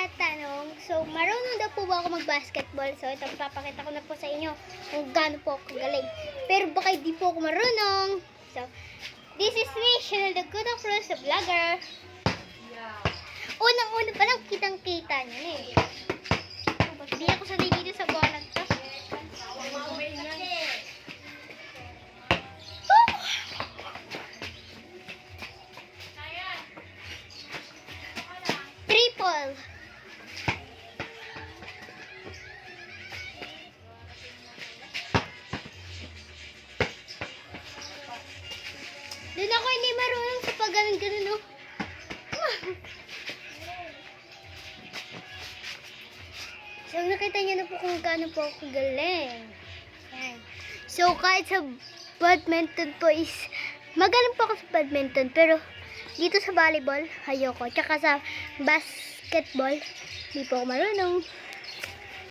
nagtatanong, so marunong daw po ba ako mag-basketball? So ito, papakita ko na po sa inyo kung gaano po ako kagaling. Pero baka hindi po ako marunong. So, this is me, Chanel the Good Cruz, the vlogger. Unang-una pa lang kitang-kita niyo na eh. Hindi ako sanay dito sa buwan to. Triple. Doon ako hindi marunong sa pag-ganon-ganon, no? So, nakita niyo na po kung gaano po ako galing. Ayan. So, kahit sa badminton po is, magaling po ako sa badminton, pero dito sa volleyball, ayoko. Tsaka sa basketball, hindi po ako marunong.